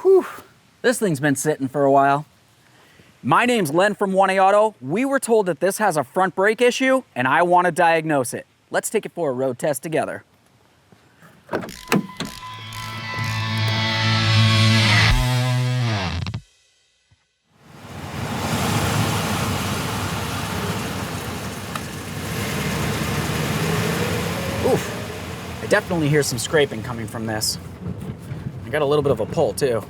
Whew, this thing's been sitting for a while. My name's Len from 1A Auto. We were told that this has a front brake issue and I want to diagnose it. Let's take it for a road test together. Oof, I definitely hear some scraping coming from this. I got a little bit of a pull too.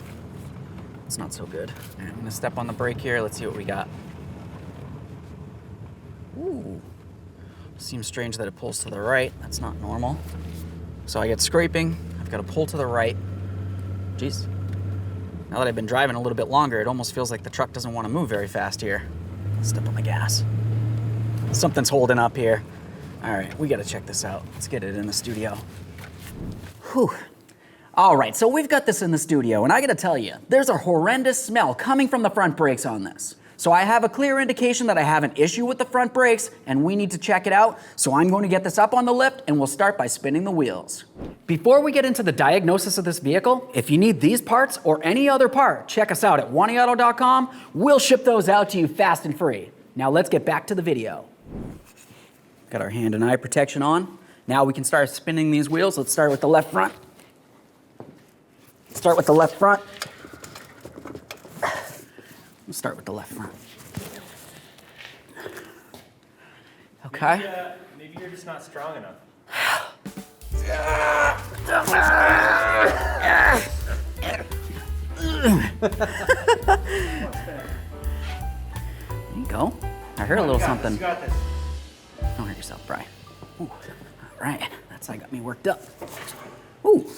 It's not so good. Right, I'm gonna step on the brake here. Let's see what we got. Ooh, seems strange that it pulls to the right. That's not normal. So I get scraping. I've got a pull to the right. Jeez. Now that I've been driving a little bit longer, it almost feels like the truck doesn't want to move very fast here. Step on the gas. Something's holding up here. All right, we gotta check this out. Let's get it in the studio. Whew. All right, so we've got this in the studio, and I gotta tell you, there's a horrendous smell coming from the front brakes on this. So I have a clear indication that I have an issue with the front brakes, and we need to check it out. So I'm going to get this up on the lift, and we'll start by spinning the wheels. Before we get into the diagnosis of this vehicle, if you need these parts or any other part, check us out at 1aauto.com. We'll ship those out to you fast and free. Now let's get back to the video. Got our hand and eye protection on. Now we can start spinning these wheels. Let's start with the left front. Start with the left front. Let's start with the left front. Okay. Maybe you're just not strong enough. There you go. I heard a little something. You got this. Don't hurt yourself, Bri. Ooh. All right, that's how got me worked up. Ooh.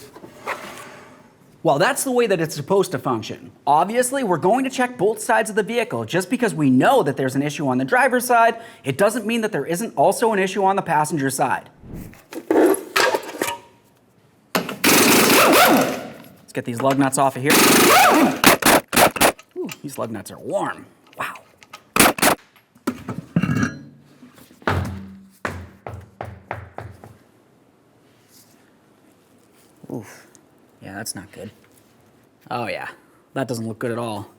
Well, that's the way that it's supposed to function. Obviously, we're going to check both sides of the vehicle. Just because we know that there's an issue on the driver's side, it doesn't mean that there isn't also an issue on the passenger side. Let's get these lug nuts off of here. Ooh, these lug nuts are warm. Wow. Oof. Yeah, that's not good. Oh yeah, that doesn't look good at all.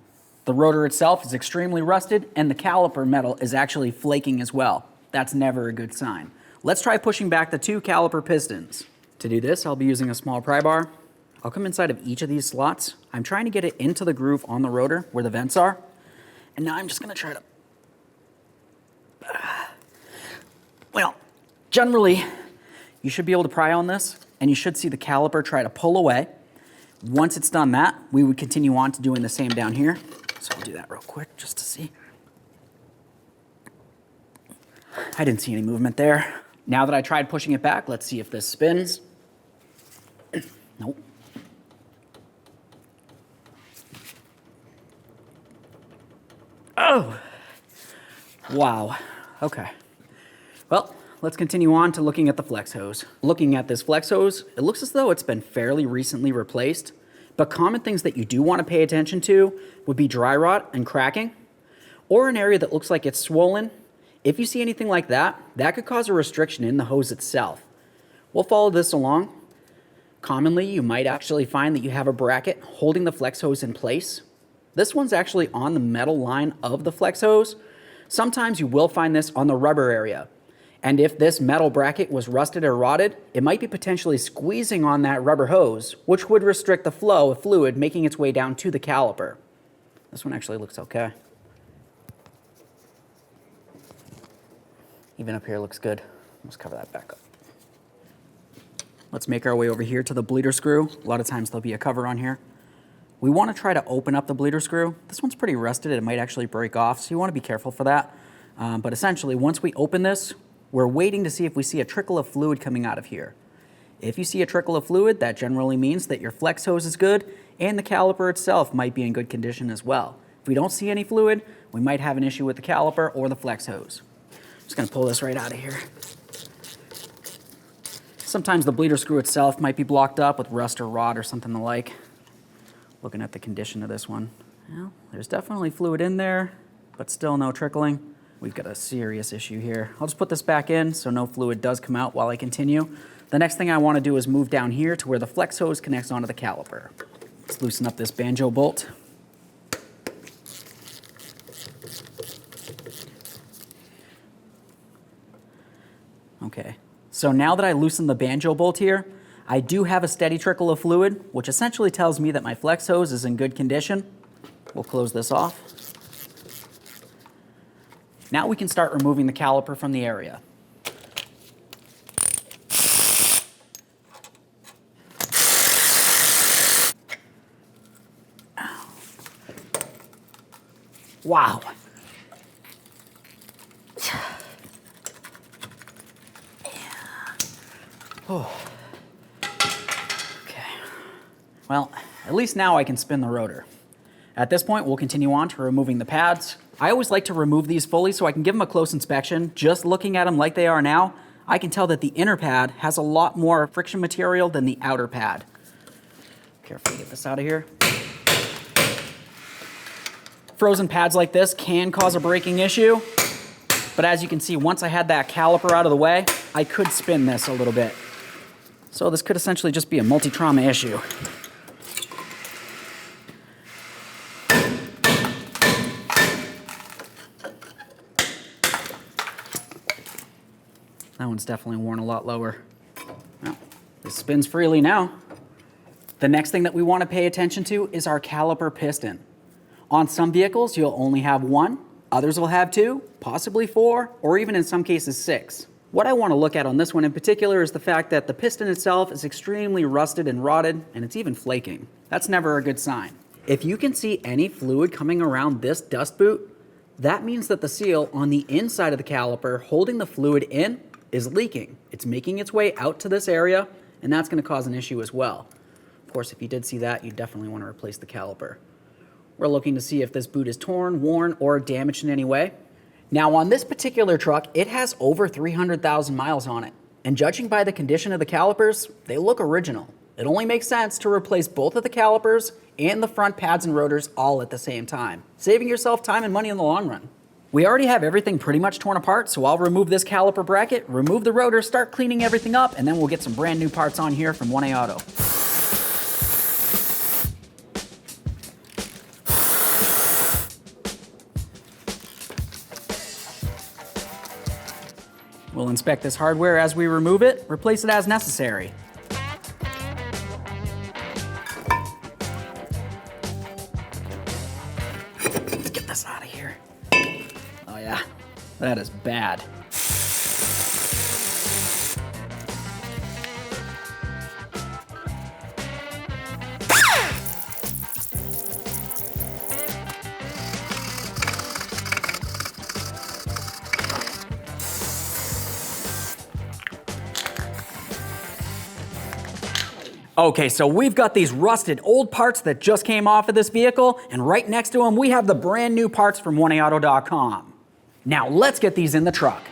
The rotor itself is extremely rusted and the caliper metal is actually flaking as well. That's never a good sign. Let's try pushing back the two caliper pistons. To do this, I'll be using a small pry bar. I'll come inside of each of these slots. I'm trying to get it into the groove on the rotor where the vents are. And now I'm just gonna try to... Well, generally, you should be able to pry on this and you should see the caliper try to pull away. Once it's done that, we would continue on to doing the same down here. So I'll do that real quick just to see. I didn't see any movement there. Now that I tried pushing it back, let's see if this spins. Nope. Oh! Wow. Okay. Well, let's continue on to looking at the flex hose. Looking at this flex hose, it looks as though it's been fairly recently replaced, but common things that you do want to pay attention to would be dry rot and cracking, or an area that looks like it's swollen. If you see anything like that, that could cause a restriction in the hose itself. We'll follow this along. Commonly, you might actually find that you have a bracket holding the flex hose in place. This one's actually on the metal line of the flex hose. Sometimes you will find this on the rubber area. And if this metal bracket was rusted or rotted, it might be potentially squeezing on that rubber hose, which would restrict the flow of fluid making its way down to the caliper. This one actually looks okay. Even up here looks good. Let's cover that back up. Let's make our way over here to the bleeder screw. A lot of times there'll be a cover on here. We want to try to open up the bleeder screw. This one's pretty rusted. It might actually break off, so you want to be careful for that. But essentially, once we open this, we're waiting to see if we see a trickle of fluid coming out of here. If you see a trickle of fluid, that generally means that your flex hose is good and the caliper itself might be in good condition as well. If we don't see any fluid, we might have an issue with the caliper or the flex hose. I'm just gonna pull this right out of here. Sometimes the bleeder screw itself might be blocked up with rust or rot or something the like. Looking at the condition of this one, well, there's definitely fluid in there, but still no trickling. We've got a serious issue here. I'll just put this back in so no fluid does come out while I continue. The next thing I want to do is move down here to where the flex hose connects onto the caliper. Let's loosen up this Banjo bolt. Okay, so now that I loosened the Banjo bolt here, I do have a steady trickle of fluid, which essentially tells me that my flex hose is in good condition. We'll close this off. Now we can start removing the caliper from the area. Wow. Oh. Okay. Well, at least now I can spin the rotor. At this point, we'll continue on to removing the pads. I always like to remove these fully so I can give them a close inspection. Just looking at them like they are now, I can tell that the inner pad has a lot more friction material than the outer pad. Carefully get this out of here. Frozen pads like this can cause a braking issue, but as you can see, once I had that caliper out of the way, I could spin this a little bit. So this could essentially just be a multi-trauma issue. That one's definitely worn a lot lower. Well, this spins freely now. The next thing that we want to pay attention to is our caliper piston. On some vehicles, you'll only have one, others will have two, possibly four, or even in some cases 6. What I want to look at on this one in particular is the fact that the piston itself is extremely rusted and rotted, and it's even flaking. That's never a good sign. If you can see any fluid coming around this dust boot, that means that the seal on the inside of the caliper holding the fluid in is leaking. It's making its way out to this area, and that's going to cause an issue as well. Of course, if you did see that, you definitely want to replace the caliper. We're looking to see if this boot is torn, worn, or damaged in any way. Now on this particular truck, it has over 300,000 miles on it. And judging by the condition of the calipers, they look original. It only makes sense to replace both of the calipers and the front pads and rotors all at the same time, saving yourself time and money in the long run. We already have everything pretty much torn apart, so I'll remove this caliper bracket, remove the rotor, start cleaning everything up, and then we'll get some brand new parts on here from 1A Auto. We'll inspect this hardware as we remove it, replace it as necessary. Let's get this out of here. Oh yeah, that is bad. Okay, so we've got these rusted old parts that just came off of this vehicle, and right next to them we have the brand new parts from 1AAuto.com. Now let's get these in the truck.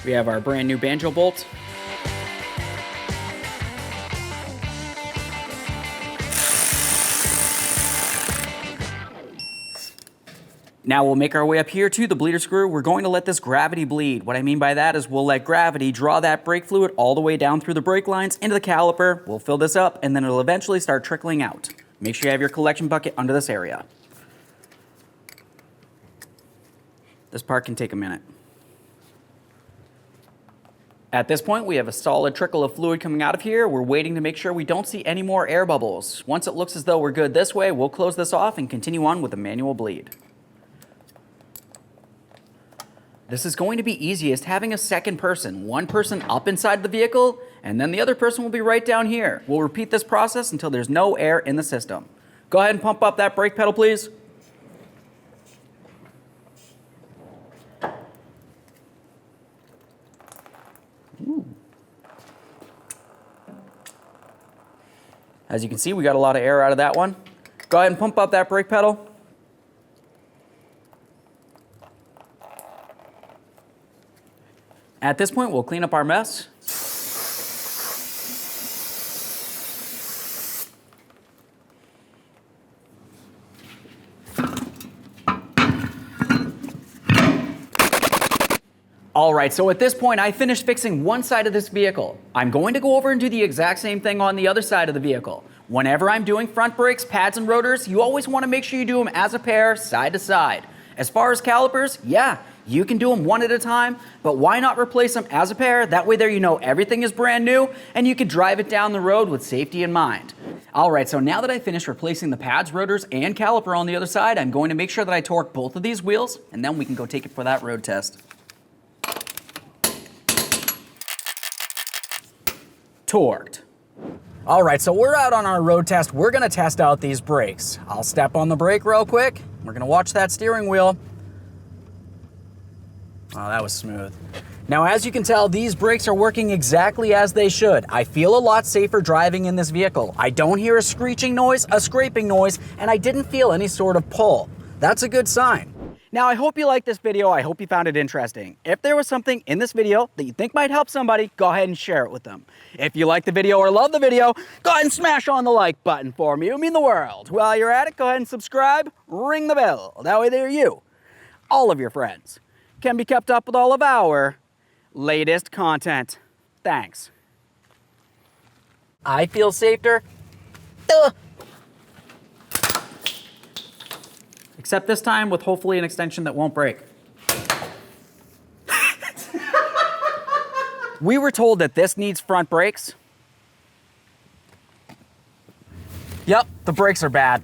We have our brand new Banjo bolt. Now we'll make our way up here to the bleeder screw. We're going to let this gravity bleed. What I mean by that is we'll let gravity draw that brake fluid all the way down through the brake lines into the caliper. We'll fill this up and then it'll eventually start trickling out. Make sure you have your collection bucket under this area. This part can take a minute. At this point, we have a solid trickle of fluid coming out of here. We're waiting to make sure we don't see any more air bubbles. Once it looks as though we're good this way, we'll close this off and continue on with the manual bleed. This is going to be easiest having a second person, one person up inside the vehicle, and then the other person will be right down here. We'll repeat this process until there's no air in the system. Go ahead and pump up that brake pedal, please. Ooh. As you can see, we got a lot of air out of that one. Go ahead and pump up that brake pedal. At this point, we'll clean up our mess. All right, so at this point, I finished fixing one side of this vehicle. I'm going to go over and do the exact same thing on the other side of the vehicle. Whenever I'm doing front brakes, pads, and rotors, you always want to make sure you do them as a pair, side to side. As far as calipers, yeah, you can do them one at a time, but why not replace them as a pair? That way there you know everything is brand new, and you can drive it down the road with safety in mind. All right, so now that I finished replacing the pads, rotors, and caliper on the other side, I'm going to make sure that I torque both of these wheels, and then we can go take it for that road test. Torqued. All right, so we're out on our road test. We're gonna test out these brakes. I'll step on the brake real quick. We're gonna watch that steering wheel. Oh, that was smooth. Now, as you can tell, these brakes are working exactly as they should. I feel a lot safer driving in this vehicle. I don't hear a screeching noise, a scraping noise, and I didn't feel any sort of pull. That's a good sign. Now, I hope you liked this video. I hope you found it interesting. If there was something in this video that you think might help somebody, go ahead and share it with them. If you like the video or love the video, go ahead and smash on the like button for me. It would mean the world. While you're at it, go ahead and subscribe, ring the bell. That way there you, all of your friends, can be kept up with all of our latest content. Thanks. I feel safer. Except this time with hopefully an extension that won't break. We were told that this needs front brakes. Yep, the brakes are bad.